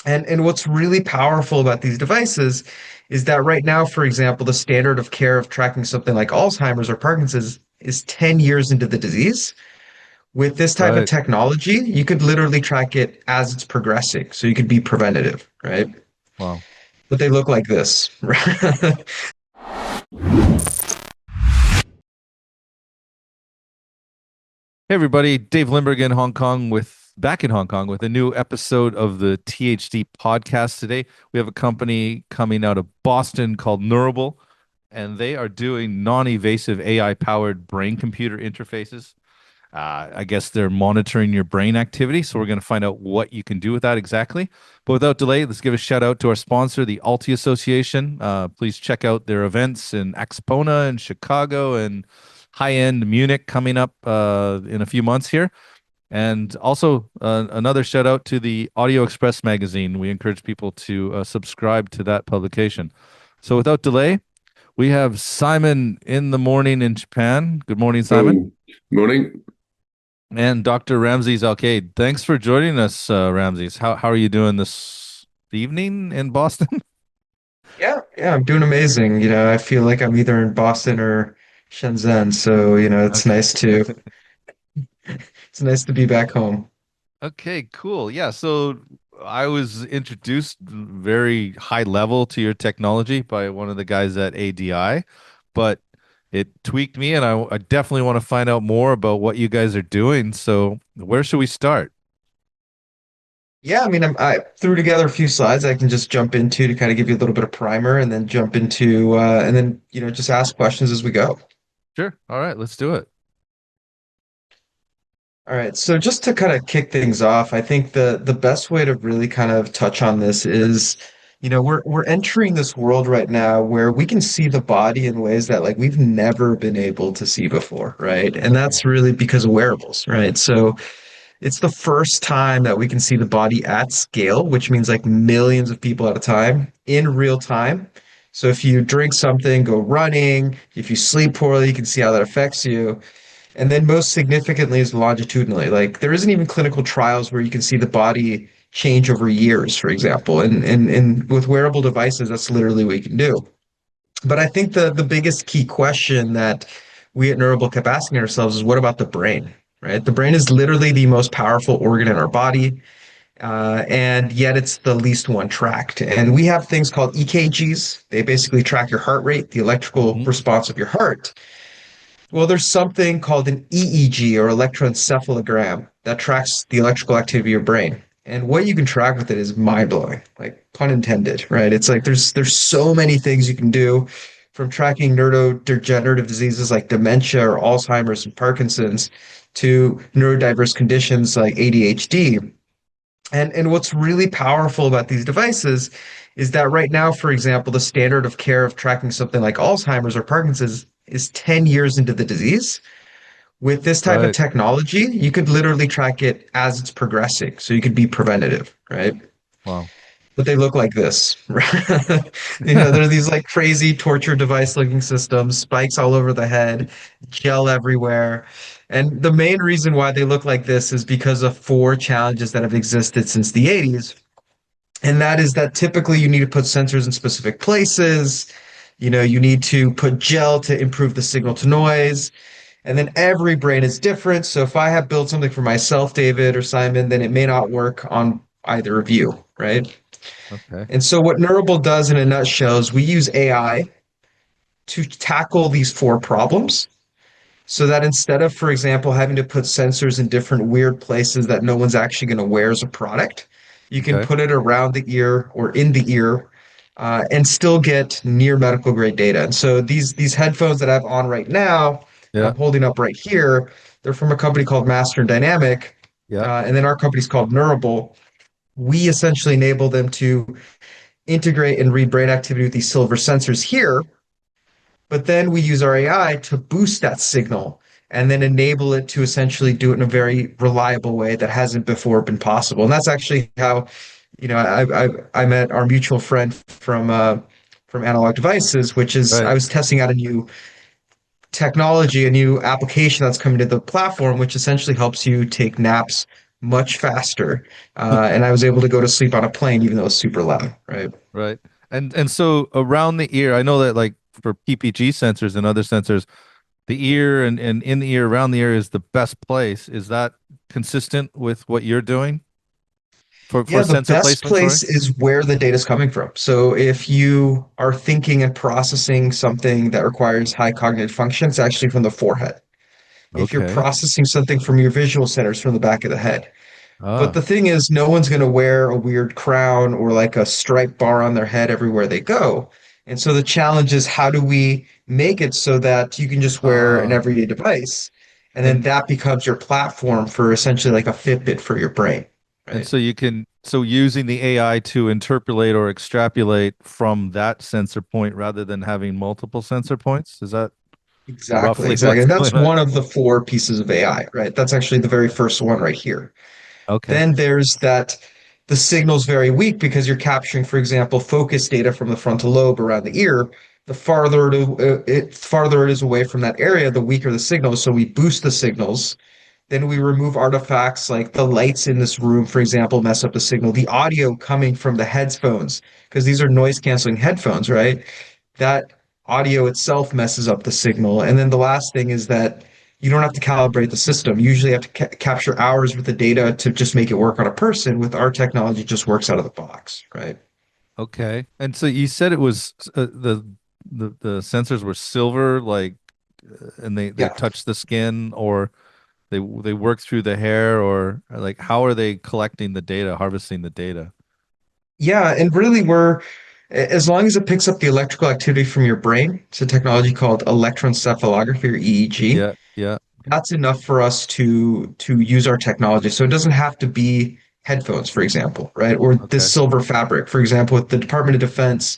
And what's really powerful about these devices is that right now, for example, the standard of care of tracking something like Alzheimer's or Parkinson's is 10 years into the disease. With this type of Right. technology, you could literally track it as it's progressing. So you could be preventative, right? Wow. But they look like this. Hey everybody, Dave Limburg in Hong Kong with back in Hong Kong with a new episode of the THD Podcast today. We have a company coming out of Boston called Neurable, and they are doing non-invasive AI powered brain computer interfaces. I guess they're monitoring your brain activity, so we're going to find out what you can do with that exactly. But without delay, let's give a shout out to our sponsor, the ALTI Association. Please check out their events in Axpona and Chicago and high-end Munich coming up in a few months here. And also another shout out to the Audio Express magazine. We encourage people to subscribe to that publication. So without delay, we have Simon in the morning in Japan. Good morning, Simon. Oh, morning. And Dr. Ramses Alcaide. Thanks for joining us, Ramses. How are you doing this evening in Boston? Yeah, I'm doing amazing. I feel like I'm either in Boston or Shenzhen, so it's Okay. nice to be back home. Okay, cool. Yeah, so I was introduced very high level to your technology by one of the guys at ADI, but it tweaked me, and I definitely want to find out more about what you guys are doing. So, where should we start? Yeah, I mean, I threw together a few slides I can just jump into to kind of give you a little bit of primer, and then jump into and then just ask questions as we go. Sure. All right, let's do it. All right, so just to kind of kick things off, I think the best way to really kind of touch on this is, we're entering this world right now where we can see the body in ways that like we've never been able to see before, right? And that's really because of wearables, right? So it's the first time that we can see the body at scale, which means like millions of people at a time in real time. So if you drink something, go running, if you sleep poorly, you can see how that affects you. And then most significantly is longitudinally. Like there isn't even clinical trials where you can see the body change over years, for example. And with wearable devices, that's literally what you can do. But I think the biggest key question that we at Neurable kept asking ourselves is what about the brain? Right? The brain is literally the most powerful organ in our body, and yet it's the least one tracked. And we have things called EKGs. They basically track your heart rate, the electrical Hmm. response of your heart. Well, there's something called an EEG or electroencephalogram that tracks the electrical activity of your brain. And what you can track with it is mind blowing, like pun intended, right? It's like there's so many things you can do from tracking neurodegenerative diseases like dementia or Alzheimer's and Parkinson's to neurodiverse conditions like ADHD. And what's really powerful about these devices is that right now, for example, the standard of care of tracking something like Alzheimer's or Parkinson's is 10 years into the disease. With this type of Right. technology, you could literally track it as it's progressing. So you could be preventative, right? Wow. But they look like this. They're these like crazy torture device looking systems, spikes all over the head, gel everywhere. And the main reason why they look like this is because of four challenges that have existed since the 80s. And that is that typically you need to put sensors in specific places. You need to put gel to improve the signal to noise. And then every brain is different. So if I have built something for myself, David or Simon, then it may not work on either of you, right? Okay. And so what Neurable does in a nutshell is we use AI to tackle these four problems so that instead of, for example, having to put sensors in different weird places that no one's actually going to wear as a product, you can Okay. put it around the ear or in the ear and still get near medical grade data. And so these headphones that I have on right now, and Yeah. I'm holding up right here, they're from a company called Master Dynamic, Yeah. and then our company's called Neurable. We essentially enable them to integrate and read brain activity with these silver sensors here, but then we use our AI to boost that signal and then enable it to essentially do it in a very reliable way that hasn't before been possible. And that's actually how, I met our mutual friend from Analog Devices, which is I Right. was testing out a new technology, a new application that's coming to the platform, which essentially helps you take naps much faster. And I was able to go to sleep on a plane, even though it was super loud, right? Right. And so around the ear, I know that like for PPG sensors and other sensors, the ear and in the ear, around the ear is the best place. Is that consistent with what you're doing for Yeah, the sensor best placement? Sorry. place is where the data is coming from. So if you are thinking and processing something that requires high cognitive function, it's actually from the forehead. If you're Okay. processing something from your visual centers from the back of the head. But the Ah, thing is, no one's going to wear a weird crown or like a striped bar on their head everywhere they go. And so the challenge is how do we make it so that you can just wear an ah, everyday device, and then and that becomes your platform for essentially like a Fitbit for your brain, and right? so you can so using the AI to interpolate or extrapolate from that sensor point rather than having multiple sensor points. Is that Exactly, roughly exactly. what's And that's going on? one of the four pieces of AI, right? That's actually the very first one right here. Okay. Then there's that the signal's very weak because you're capturing, for example, focus data from the frontal lobe around the ear. The farther it is away from that area, the weaker the signal. So we boost the signals. Then we remove artifacts like the lights in this room, for example, mess up the signal. The audio coming from the headphones, because these are noise canceling headphones, right? That audio itself messes up the signal. And then the last thing is that you don't have to calibrate the system. You usually have to capture hours worth of data to just make it work on a person. With our technology, it just works out of the box, right? Okay. And so you said it was the sensors were silver, like, and they Yeah. touch the skin, or they work through the hair, or like how are they collecting the data, harvesting the data? Yeah. And really, as long as it picks up the electrical activity from your brain, it's a technology called electroencephalography or EEG. Yeah, yeah. That's enough for us to use our technology. So it doesn't have to be headphones, for example, right? Or this Okay. silver fabric. For example, with the Department of Defense,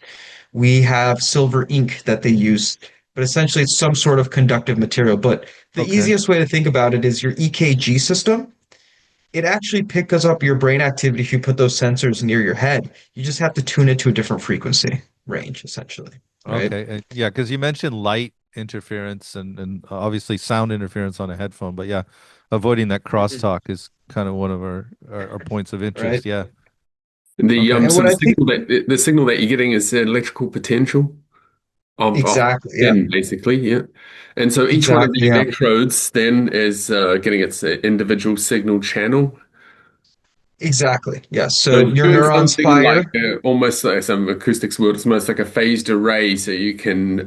we have silver ink that they use, but essentially it's some sort of conductive material. But the Okay. easiest way to think about it is your EKG system. It actually picks up your brain activity if you put those sensors near your head. You just have to tune it to a different frequency range, essentially, right? Okay. Yeah, because you mentioned light interference and obviously sound interference on a headphone, but yeah, avoiding that Mhm. crosstalk is kind of one of our points of Right. interest. Yeah. The Okay. And so what the I think signal that the signal that you're getting is the electrical potential of exactly, yeah, then basically, yeah. And so each one of the exactly, yeah. electrodes then is getting its individual signal channel. Exactly. Yes. So So it's your doing neurons something like fire. almost like some acoustics word. It's almost like a phased array, so you can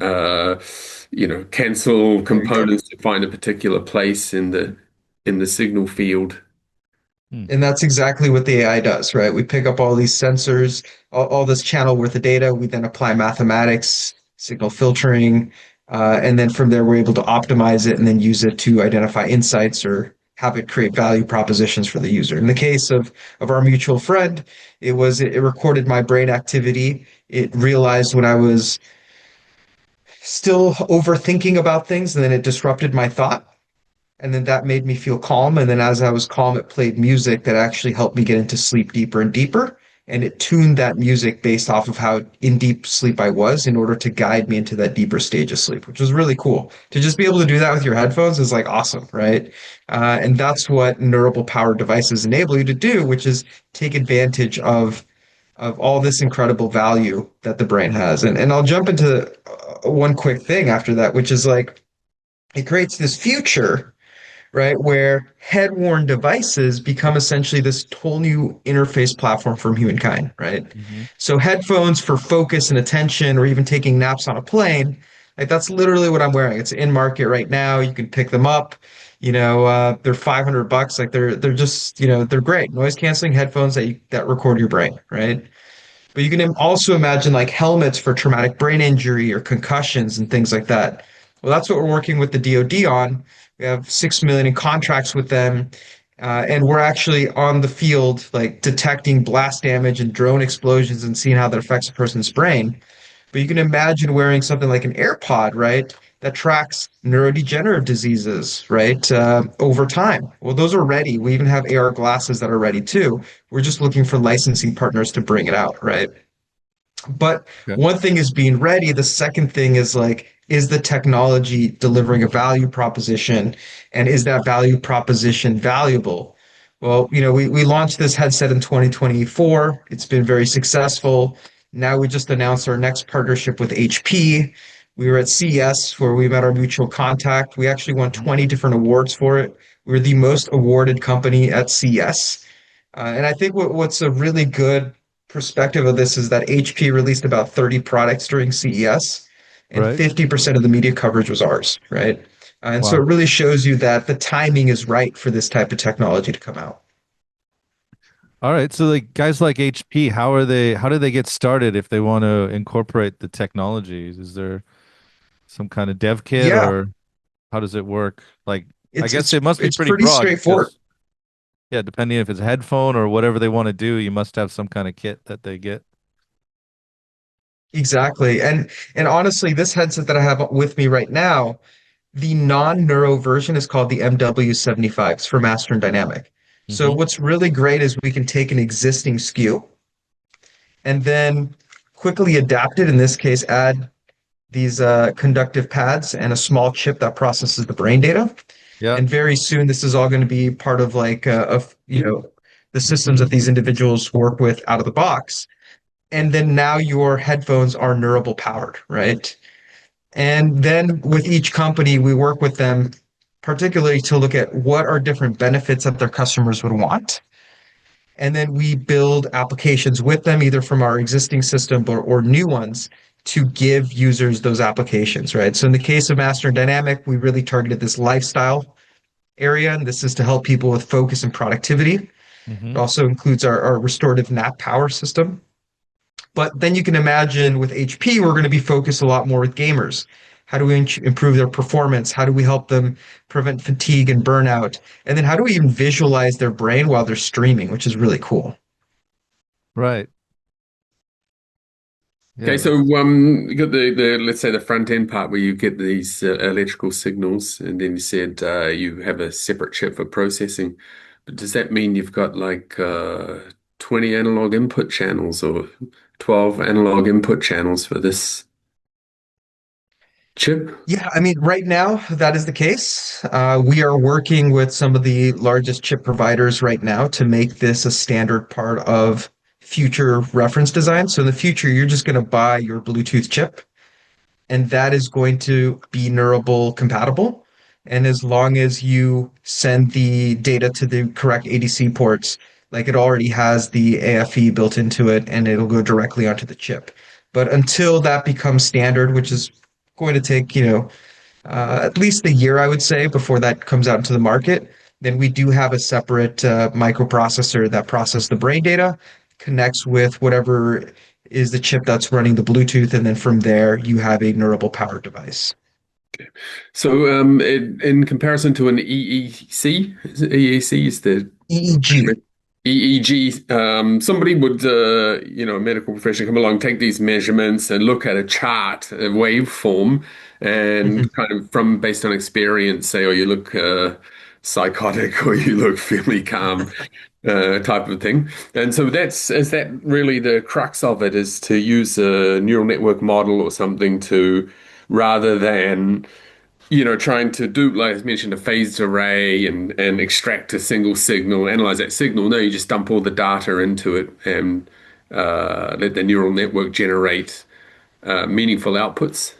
cancel There you go. components to find a particular place in the signal field. Hmm. And that's exactly what the AI does, right? We pick up all these sensors, all this channel worth of data. We then apply mathematics, signal filtering, and then from there we're able to optimize it and then use it to identify insights or have it create value propositions for the user. In the case of our mutual friend, it recorded my brain activity. It realized when I was still overthinking about things, and then it disrupted my thought. And then that made me feel calm. And then as I was calm, it played music that actually helped me get into sleep deeper and deeper. And it tuned that music based off of how in deep sleep I was in order to guide me into that deeper stage of sleep, which was really cool. To just be able to do that with your headphones is like awesome, right? And that's what Neurable powered devices enable you to do, which is take advantage of all this incredible value that the brain has. And I'll jump into one quick thing after that, which is like it creates this future, right? Where head-worn devices become essentially this whole new interface platform for humankind, right? Hmm. So headphones for focus and attention, or even taking naps on a plane, like that's literally what I'm wearing. It's in market right now. You can pick them up. They're $500. Like they're just they're great noise canceling headphones that record your brain, right? But you can also imagine like helmets for traumatic brain injury or concussions and things like that. Well, that's what we're working with the DoD on. We have 6 million in contracts with them, and we're actually on the field, like detecting blast damage and drone explosions and seeing how that affects a person's brain. But you can imagine wearing something like an AirPod, right? That tracks neurodegenerative diseases, right? Over time. Well, those are ready. We even have AR glasses that are ready too. We're just looking for licensing partners to bring it out, right? But Okay. one thing is being ready. The second thing is like, is the technology delivering a value proposition? And is that value proposition valuable? Well, we launched this headset in 2024. It's been very successful. Now we just announced our next partnership with HP. We were at CES where we met our mutual contact. We actually won Mhm. 20 different awards for it. We were the most awarded company at CES. And I think what's a really good perspective of this is that HP released about 30 products during CES, and Right. 50% of the media coverage was ours, right? And so it Wow. really shows you that the timing is right for this type of technology to come out. All right. So like guys like HP, how do they get started if they want to incorporate the technologies? Is there some kind of dev kit Yeah, or how does it work? Like I it's guess it's it must be it's pretty pretty broad straightforward. because yeah, depending if it's a headphone or whatever they want to do, you must have some kind of kit that they get. Exactly. And honestly, this headset that I have with me right now, the non-neuro version is called the MW75. It's for Master Dynamic. So Hmm. what's really great is we can take an existing SKU and then quickly adapt it. In this case, add these conductive pads and a small chip that processes the brain data. Yeah. And very soon, this is all going to be part of like the systems that these individuals work with out of the box. And then now your headphones are Neurable powered, right? And then with each company, we work with them particularly to look at what are different benefits that their customers would want. And then we build applications with them, either from our existing system or new ones, to give users those applications, right? So in the case of Master Dynamic, we really targeted this lifestyle area, and this is to help people with focus and productivity. It Hmm. also includes our restorative nap power system. But then you can imagine with HP, we're going to be focused a lot more with gamers. How do we improve their performance? How do we help them prevent fatigue and burnout? And then how do we even visualize their brain while they're streaming, which is really cool. Right. Okay, Yeah, so that's you got the let's say the front end part where you get these electrical signals, and then you said you have a separate chip for processing. But does that mean you've got like 20 analog input channels or 12 analog input channels for this chip? Yeah, I mean, right now that is the case. We are working with some of the largest chip providers right now to make this a standard part of future reference design. So in the future, you're just going to buy your Bluetooth chip, and that is going to be Neurable compatible. And as long as you send the data to the correct ADC ports, like it already has the AFE built into it, and it'll go directly onto the chip. But until that becomes standard, which is going to take, at least a year, I would say, before that comes out into the market, then we do have a separate microprocessor that processes the brain data, connects with whatever is the chip that's running the Bluetooth, and then from there you have a Neurable powered device. So in comparison to an EEC, EEC is the EEG. EEG, somebody would, a medical professional come along, take these measurements and look at a chart, a waveform, and Mhm. kind of from based on experience, say, oh, you look psychotic or you look fairly calm, type of thing. And so is that really the crux of it, is to use a neural network model or something to, rather than trying to do, like I mentioned, a phased array and extract a single signal, analyze that signal. No, you just dump all the data into it and let the neural network generate meaningful outputs.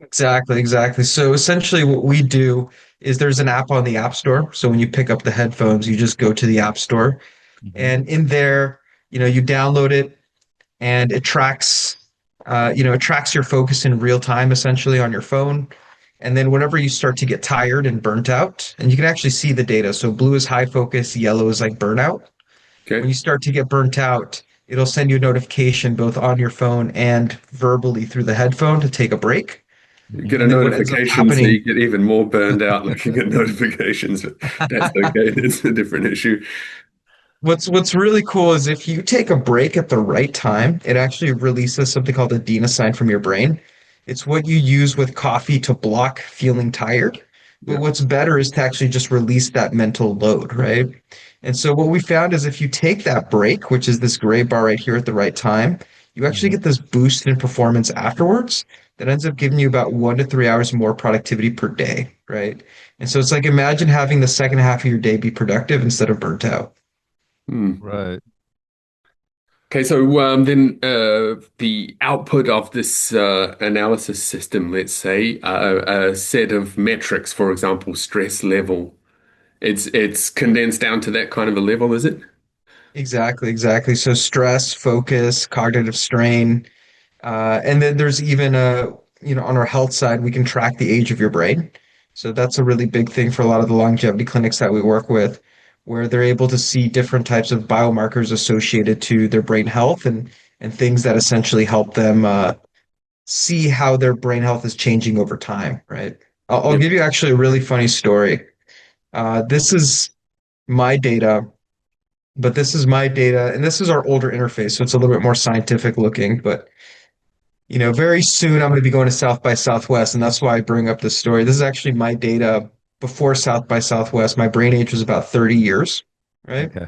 Exactly, exactly. So essentially, what we do is there's an app on the App Store. So when you pick up the headphones, you just go to the App Store, hmm and in there, you download it, and it tracks your focus in real time, essentially on your phone. And then whenever you start to get tired and burnt out, and you can actually see the data. So blue is high focus, yellow is like burnout. When Okay. you start to get burnt out, it'll send you a notification both on your phone and verbally through the headphone to take a break. You hmm get a And then what ends up notification so happening, you get even more burned out looking at notifications. But that's okay. It's a different issue. what's really cool is if you take a break at the right time, it actually releases something called adenosine from your brain. It's what you use with coffee to block feeling tired. But Yeah. what's better is to actually just release that mental load, right? And so what we found is if you take that break, which is this gray bar right here at the right time, you actually hmm get this boost in performance afterwards that ends up giving you about 1 to 3 hours more productivity per day, right? And so it's like imagine having the second half of your day be productive instead of burnt out. Hmm. Right. Okay, so then the output of this analysis system, let's say a set of metrics, for example, stress level, it's condensed down to that kind of a level, is it? Exactly, exactly. So stress, focus, cognitive strain, and then there's even on our health side, we can track the age of your brain. So that's a really big thing for a lot of the longevity clinics that we work with, where they're able to see different types of biomarkers associated to their brain health and things that essentially help them see how their brain health is changing over time, right? I'll Yep. give you actually a really funny story. This is my data, but this is my data, and this is our older interface, so it's a little bit more scientific looking, but very soon I'm going to be going to South by Southwest, and that's why I bring up this story. This is actually my data before South by Southwest. My brain age was about 30 years, right? Okay.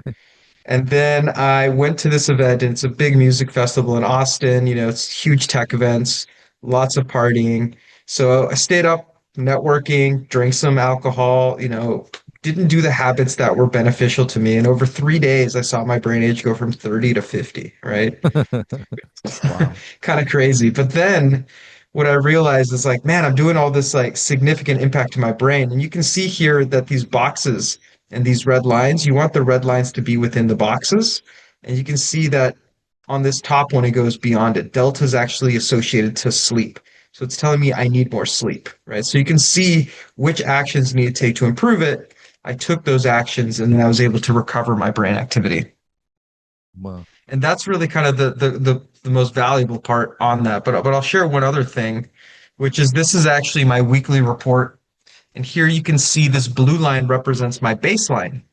And then I went to this event, and it's a big music festival in Austin. It's huge tech events, lots of partying. So I stayed up networking, drank some alcohol, didn't do the habits that were beneficial to me. And over 3 days, I saw my brain age go from 30 to 50, right? Wow. Kind of crazy. But then what I realized is like, man, I'm doing all this like significant impact to my brain. And you can see here that these boxes and these red lines, you want the red lines to be within the boxes. And you can see that on this top one, it goes beyond it. Delta is actually associated to sleep. So it's telling me I need more sleep, right? So you can see which actions need to take to improve it. I took those actions and then I was able to recover my brain activity. Wow. And that's really kind of the most valuable part on that. But I'll share one other thing, which is this is actually my weekly report. And here you can see this blue line represents my baseline.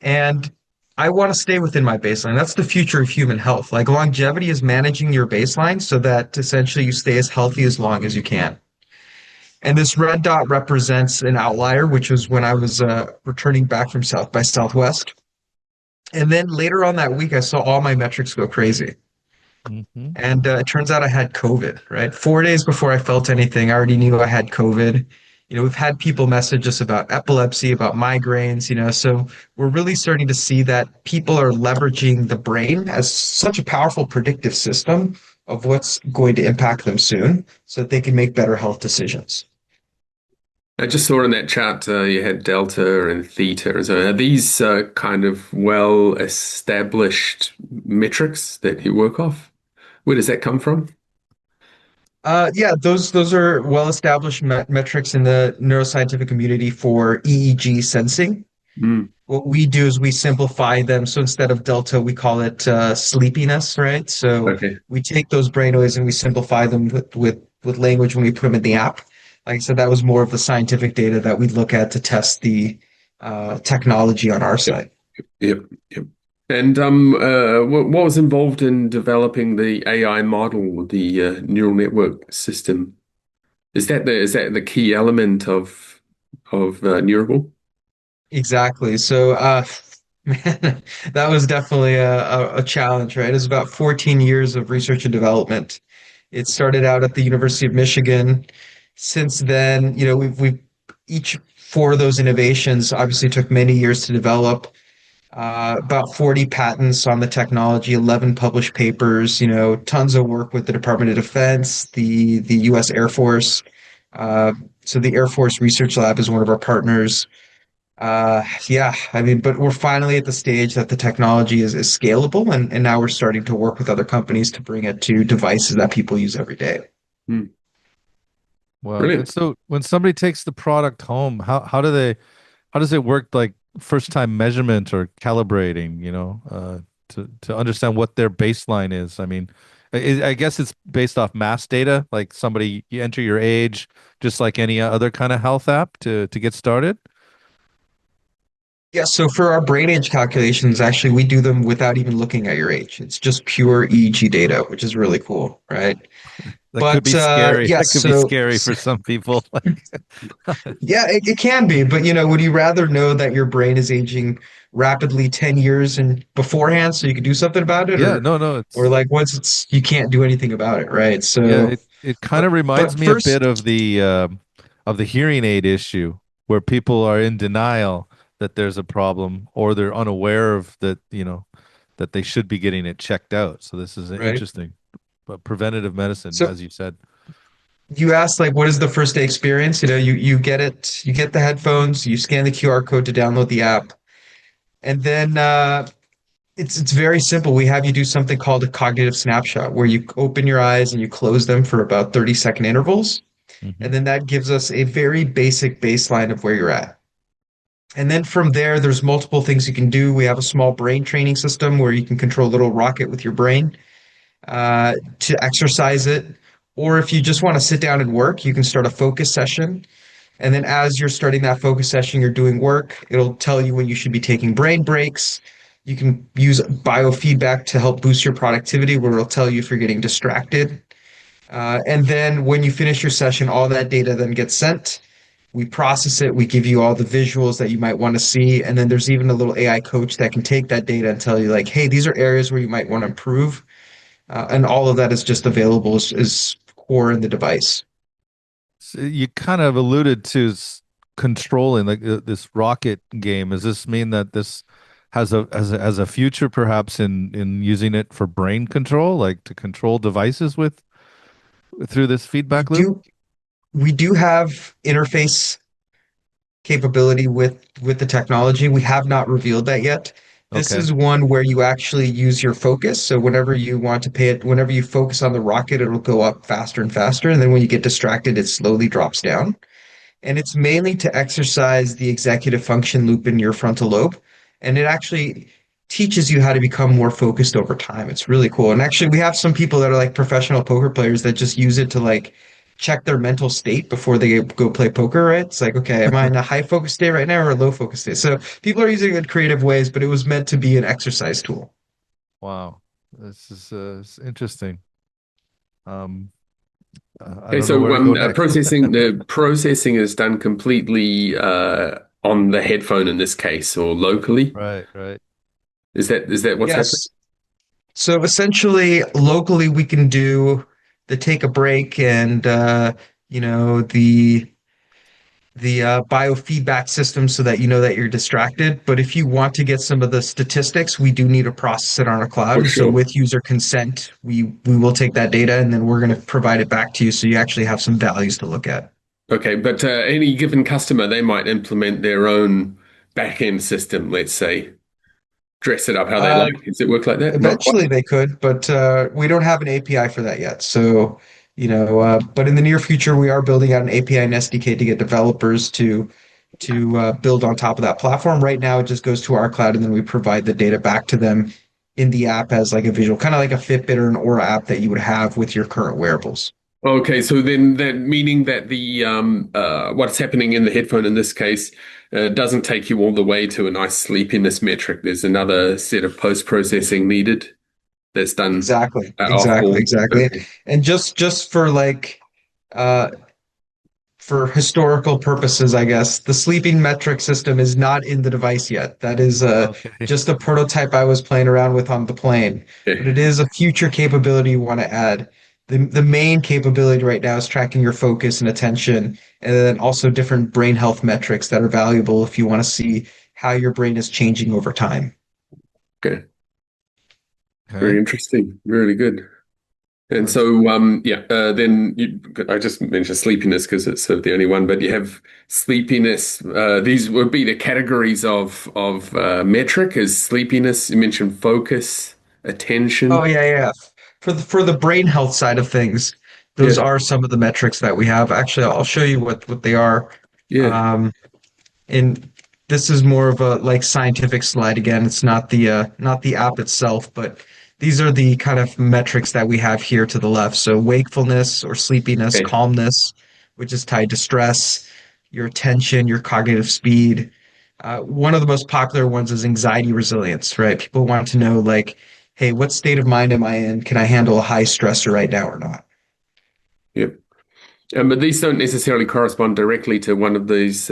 And I want to stay within my baseline. That's the future of human health. Like longevity is managing your baseline so that essentially you stay as healthy as long as you can. And this red dot represents an outlier, which was when I was returning back from South by Southwest. And then later on that week, I saw all my metrics go crazy. Hmm. And it turns out I had COVID, right? 4 days before I felt anything, I already knew I had COVID. We've had people message us about epilepsy, about migraines, so we're really starting to see that people are leveraging the brain as such a powerful predictive system of what's going to impact them soon so that they can make better health decisions. I just saw in that chart you had delta and theta. So are these kind of well-established metrics that you work off? Where does that come from? Yeah, those are well-established metrics in the neuroscientific community for EEG sensing. Mm, What we do is we simplify them. So instead of delta, we call it sleepiness, right? So okay. we take those brainwaves and we simplify them with language when we put them in the app. Like I said, that was more of the scientific data that we look at to test the technology on our Yep. side. Yep. Yep. And what was involved in developing the AI model, the neural network system? Is that the key element of Neurable? Exactly. So, man, that was definitely a challenge, right? It was about 14 years of research and development. It started out at the University of Michigan. Since then, we've each four of those innovations obviously took many years to develop. About 40 patents on the technology, 11 published papers, tons of work with the Department of Defense, the U.S. Air Force. Uh, so the Air Force Research Lab is one of our partners. Yeah, I mean, but we're finally at the stage that the technology is scalable, and now we're starting to work with other companies to bring it to devices that people use every day. Hmm. Wow. And Brilliant. so when somebody takes the product home, how does it work like first time measurement or calibrating, to understand what their baseline is? I mean, I guess it's based off mass data, like somebody you enter your age, just like any other kind of health app to get started. Yeah, so for our brain age calculations, actually, we do them without even looking at your age. It's just pure EEG data, which is really cool, right? That could But be scary. That yes, could be scary for some people. yeah, it can be. But would you rather know that your brain is aging rapidly 10 years and beforehand so you can do something about it, Yeah, or no, no, or it's like once it's you can't do anything about it, right? yeah, So, it kind but of reminds but me a bit first, of the of the hearing aid issue, where people are in denial that there's a problem, or they're unaware of that, that they should be getting it checked out. So this is Right. interesting. But preventative medicine, So as you said. you asked like what is the first day experience? You get it, you get the headphones, you scan the QR code to download the app, and then it's very simple. We have you do something called a cognitive snapshot, where you open your eyes and you close them for about 30-second intervals, Hmm. and then that gives us a very basic baseline of where you're at. And then from there, there's multiple things you can do. We have a small brain training system where you can control a little rocket with your brain to exercise it. Or if you just want to sit down and work, you can start a focus session. And then as you're starting that focus session, you're doing work. It'll tell you when you should be taking brain breaks. You can use biofeedback to help boost your productivity, where it'll tell you if you're getting distracted. And then when you finish your session, all that data then gets sent. We process it. We give you all the visuals that you might want to see. And then there's even a little AI coach that can take that data and tell you, like, hey, these are areas where you might want to improve. And all of that is just available as core in the device. So you kind of alluded to controlling, like this rocket game. Does this mean that this has a future, perhaps in using it for brain control, like to control devices with through this We feedback loop? do we do have interface capability with the technology. We have not revealed that yet. This Okay. is one where you actually use your focus. So whenever you want to pay it, whenever you focus on the rocket, it'll go up faster and faster. And then when you get distracted, it slowly drops down. And it's mainly to exercise the executive function loop in your frontal lobe. And it actually teaches you how to become more focused over time. It's really cool. And actually, we have some people that are like professional poker players that just use it to like check their mental state before they go play poker, right? It's like, okay, am I in a high focus state right now or a low focus state? So people are using it in creative ways, but it was meant to be an exercise tool. Wow. This is interesting. Um, I Okay, don't know so where to go next. the processing is done completely on the headphone in this case, or locally. Right, right. Is that what's happening? Yes. So essentially, locally, we can do the take a break and you know the biofeedback system so that you know that you're distracted. But if you want to get some of the statistics, we do need to process it on a cloud. For And so sure. with user consent, we will take that data and then we're going to provide it back to you so you actually have some values to look at. Okay, but any given customer, they might implement their own back-end system, let's say, dress it up how they Uh, like. Does it work like that? Not quite. Eventually they could, but we don't have an API for that yet. So, but in the near future, we are building out an API and SDK to get developers to build on top of that platform. Right now, it just goes to our cloud, and then we provide the data back to them in the app as like a visual, kind of like a Fitbit or an Aura app that you would have with your current wearables. Okay, so then that meaning that the what's happening in the headphone in this case doesn't take you all the way to a nice sleepiness metric. There's another set of post-processing needed that's done Exactly, off exactly, board. exactly. Okay. And just for like uh, for historical purposes, I guess, the sleeping metric system is not in the device yet. That is Okay. just a prototype I was playing around with on the plane, but Yeah. it is a future capability you want to add. The main capability right now is tracking your focus and attention, and then also different brain health metrics that are valuable if you want to see how your brain is changing over time. Okay. Very Okay. interesting. Really good. And That's so, great. I just mentioned sleepiness because it's sort of the only one, but you have sleepiness. These would be the categories of metric is sleepiness. You mentioned focus, Oh attention. yeah, yeah. For the brain health side of things, those Yeah, are some of the metrics that we have. Actually, I'll show you what they are. yeah. Um, and this is more of a like scientific slide again. It's not the app itself, but these are the kind of metrics that we have here to the left. So wakefulness or sleepiness, Okay. calmness, which is tied to stress, your attention, your cognitive speed. One of the most popular ones is anxiety resilience, right? People want to know like, hey, what state of mind am I in? Can I handle a high stressor right now or not? Yep. But these don't necessarily correspond directly to one of these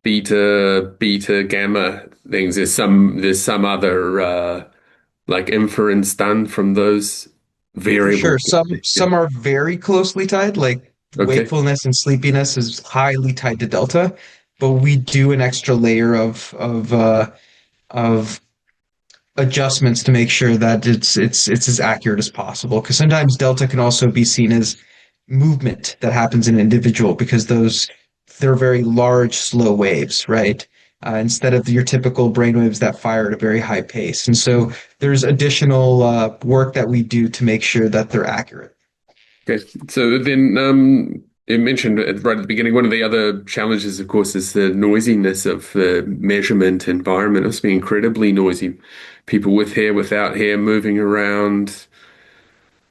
beta, gamma things. There's some other like inference done from those For variables. sure. Some Yeah. some are very closely tied, like Okay. wakefulness and sleepiness is highly tied to delta, but we do an extra layer of adjustments to make sure that it's as accurate as possible. Because sometimes delta can also be seen as movement that happens in an individual because they're very large, slow waves, right? Instead of your typical brain waves that fire at a very high pace. And so there's additional work that we do to make sure that they're accurate. Okay. So then you mentioned right at the beginning, one of the other challenges, of course, is the noisiness of the measurement environment. It must be incredibly noisy. People with hair, without hair, moving around,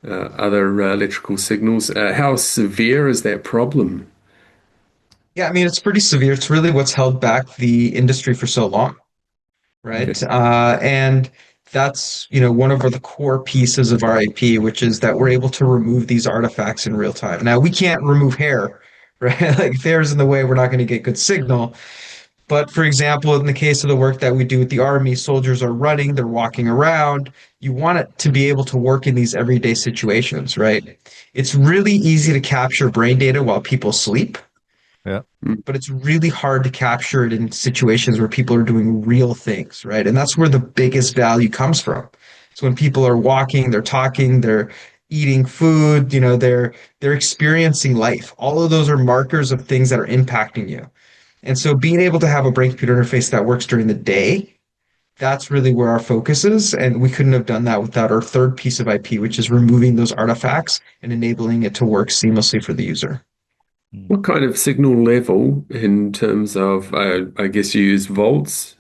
other electrical signals. How severe is that problem? Yeah, I mean, it's pretty severe. It's really what's held back the industry for so long, Okay. right? And that's, one of the core pieces of our IP, which is that we're able to remove these artifacts in real time. Now, we can't remove hair, right? Like if hair's in the way, we're not going to get good signal. But for example, in the case of the work that we do with the Army, soldiers are running, they're walking around. You want it to be able to work in these everyday situations, right? It's really easy to capture brain data while people sleep, Yeah. Mm. but it's really hard to capture it in situations where people are doing real things, right? And that's where the biggest value comes from. So when people are walking, they're talking, they're eating food, they're experiencing life. All of those are markers of things that are impacting you. And so being able to have a brain computer interface that works during the day, that's really where our focus is. And we couldn't have done that without our third piece of IP, which is removing those artifacts and enabling it to work seamlessly for the user. What kind of signal level, in terms of, I guess you use volts,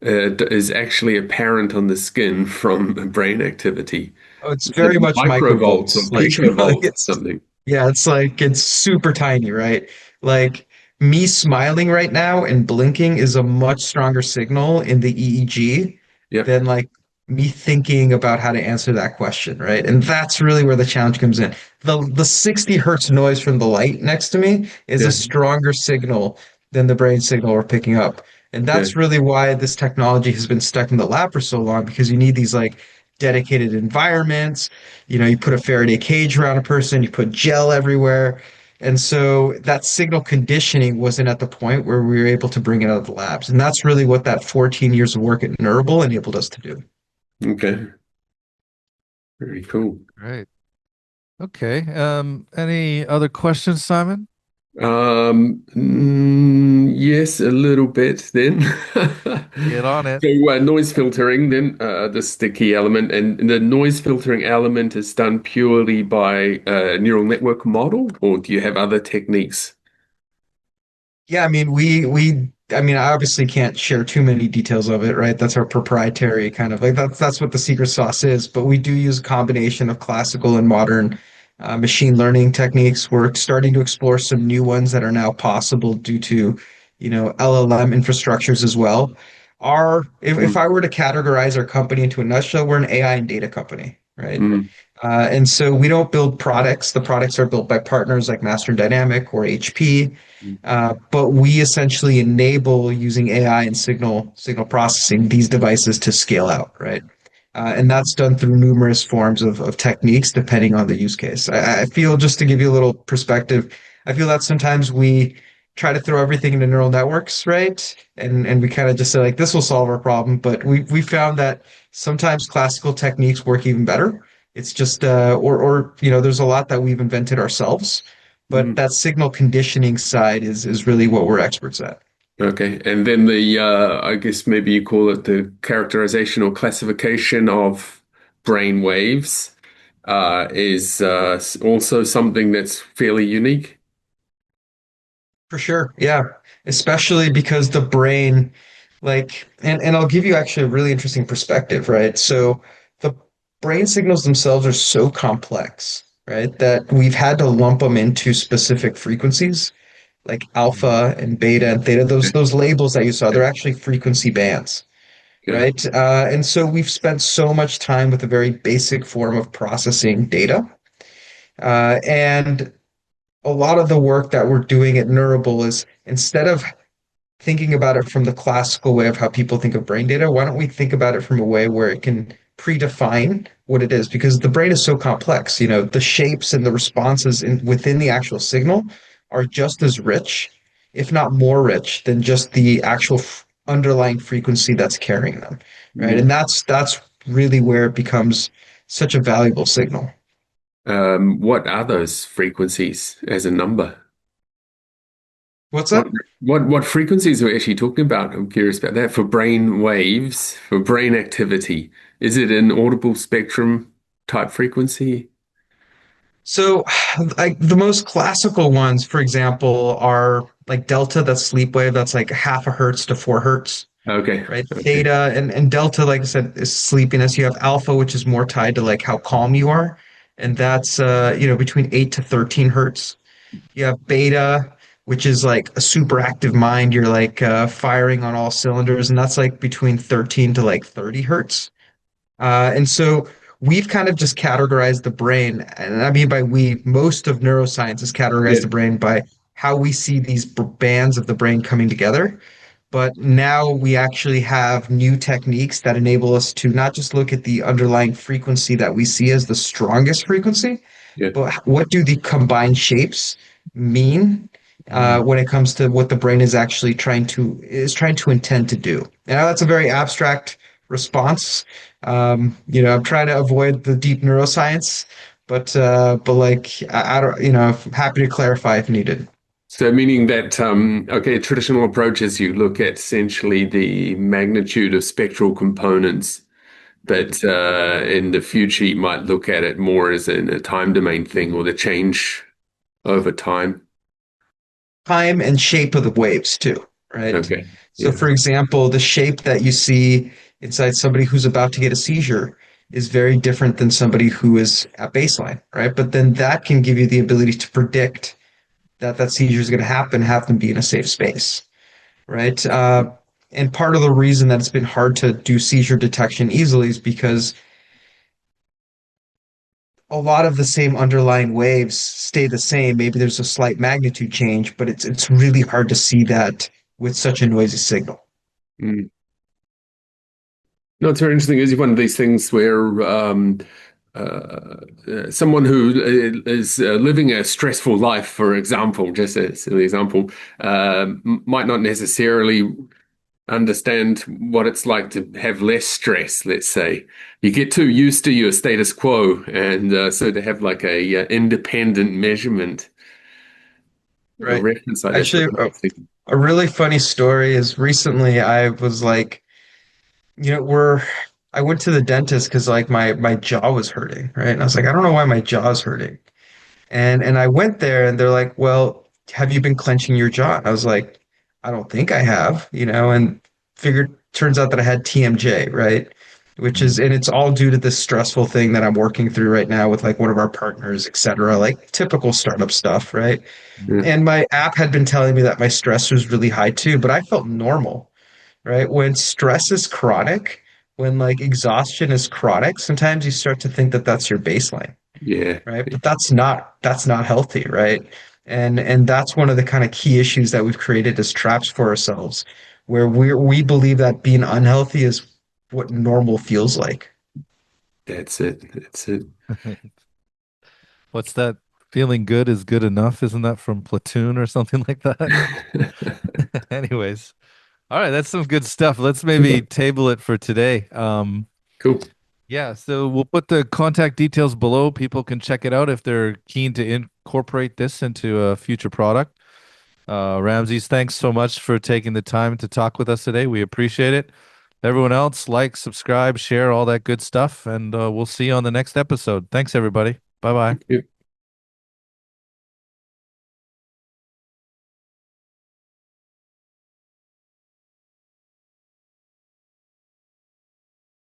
is actually apparent on the skin from brain activity? Oh, it's Is it very much microvolts or microvolts. Like picovolts or it's something? yeah, it's super tiny, right? Like me smiling right now and blinking is a much stronger signal in the EEG Yeah. than like me thinking about how to answer that question, right? And that's really where the challenge comes in. The 60 hertz noise from the light next to me is a Yeah. stronger signal than the brain signal we're picking up. And Okay. that's really why this technology has been stuck in the lab for so long because you need these like dedicated environments. You put a Faraday cage around a person, you put gel everywhere. And so that signal conditioning wasn't at the point where we were able to bring it out of the labs. And that's really what that 14 years of work at Neurable enabled us to do. Okay. Very cool. Great. Okay. Any other questions, Simon? Yes, a little bit then. Get on it. So noise filtering, then this is the key element, and the noise filtering element is done purely by a neural network model, or do you have other techniques? Yeah, I mean, I obviously can't share too many details of it, right? That's our proprietary kind of like that's what the secret sauce is. But we do use a combination of classical and modern machine learning techniques. We're starting to explore some new ones that are now possible due to, LLM infrastructures as well. If Mm, I were to categorize our company into a nutshell, we're an AI and data company, right? mm, And so we don't build products. The products are built by partners like Master Dynamic or HP. But we essentially enable using AI and signal processing these devices to scale out, right? And that's done through numerous forms of techniques depending on the use case. I feel just to give you a little perspective, I feel that sometimes we try to throw everything into neural networks, right? And we kind of just say like this will solve our problem, but we found that sometimes classical techniques work even better. It's just or there's a lot that we've invented ourselves, but mm. that signal conditioning side is really what we're experts at. Okay, and then I guess maybe you call it the characterization or classification of brain waves, is also something that's fairly unique. For sure. Yeah. Especially because the brain, and I'll give you actually a really interesting perspective, right? So the brain signals themselves are so complex, right, that we've had to lump them into specific frequencies, like alpha and beta and theta. Those Okay, those labels that you saw, yeah, they're actually frequency bands, okay. right? And so we've spent so much time with a very basic form of processing data. And a lot of the work that we're doing at Neurable is instead of thinking about it from the classical way of how people think of brain data, why don't we think about it from a way where it can predefine what it is because the brain is so complex. The shapes and the responses within the actual signal are just as rich, if not more rich, than just the actual underlying frequency that's carrying them, right? Yeah. And that's really where it becomes such a valuable signal. What are those frequencies as a number? What's What that? what frequencies are we actually talking about? I'm curious about that. For brain waves, for brain activity, is it an audible spectrum type frequency? So, like the most classical ones, for example, are like delta, that's sleep wave, that's like half a hertz to 4 hertz, Okay, right? okay, Theta and delta, like I said, is sleepiness. You have alpha, which is more tied to like how calm you are, and that's between 8 to 13 hertz. You have beta, which is like a super active mind. You're like firing on all cylinders, and that's like between 13 to like 30 hertz. And so we've kind of just categorized the brain, and I mean by we, most of neuroscience has yeah, categorized the brain by how we see these bands of the brain coming together. But now we actually have new techniques that enable us to not just look at the underlying frequency that we see as the strongest frequency, yeah. but what do the combined shapes mean Mm. when it comes to what the brain is actually trying to intend to do? And that's a very abstract response. I'm trying to avoid the deep neuroscience, but like I don't, I'm happy to clarify if needed. So meaning that okay, traditional approaches you look at essentially the magnitude of spectral components, but in the future you might look at it more as in a time domain thing or the change over time. Time and shape of the waves too, right? Okay, So, yeah, for example, the shape that you see inside somebody who's about to get a seizure is very different than somebody who is at baseline, right? But then that can give you the ability to predict that that seizure is going to happen, have them be in a safe space, right? And part of the reason that it's been hard to do seizure detection easily is because a lot of the same underlying waves stay the same. Maybe there's a slight magnitude change, but it's really hard to see that with such a noisy signal. Mm. No, it's very interesting. It's one of these things where someone who is living a stressful life, for example, just a silly example, might not necessarily understand what it's like to have less stress, let's say. You get too used to your status quo, and so to have like a independent measurement or Right. reference like that's Actually, very interesting. a really funny story is recently I was like, we're I went to the dentist because like my jaw was hurting, right? And I was like, I don't know why my jaw is hurting. And I went there and they're like, well, have you been clenching your jaw? And I was like, I don't think I have, and figured turns out that I had TMJ, right? And it's all due to this stressful thing that I'm working through right now with like one of our partners, et cetera, like typical startup stuff, right? Yeah, And my app had been telling me that my stress was really high too, but I felt normal, right? When stress is chronic, when like exhaustion is chronic, sometimes you start to think that that's your baseline, yeah. right? But that's not healthy, right? And that's one of the kind of key issues that we've created as traps for ourselves, where we believe that being unhealthy is what normal feels like. That's it. That's it. What's that? Feeling good is good enough. Isn't that from Platoon or something like that? Anyways, all right, that's some good stuff. Let's maybe table it for today. Cool. Yeah, so we'll put the contact details below. People can check it out if they're keen to incorporate this into a future product. Ramses, thanks so much for taking the time to talk with us today. We appreciate it. Everyone else, like, subscribe, share, all that good stuff, and we'll see you on the next episode. Thanks, everybody. Bye bye. Yeah.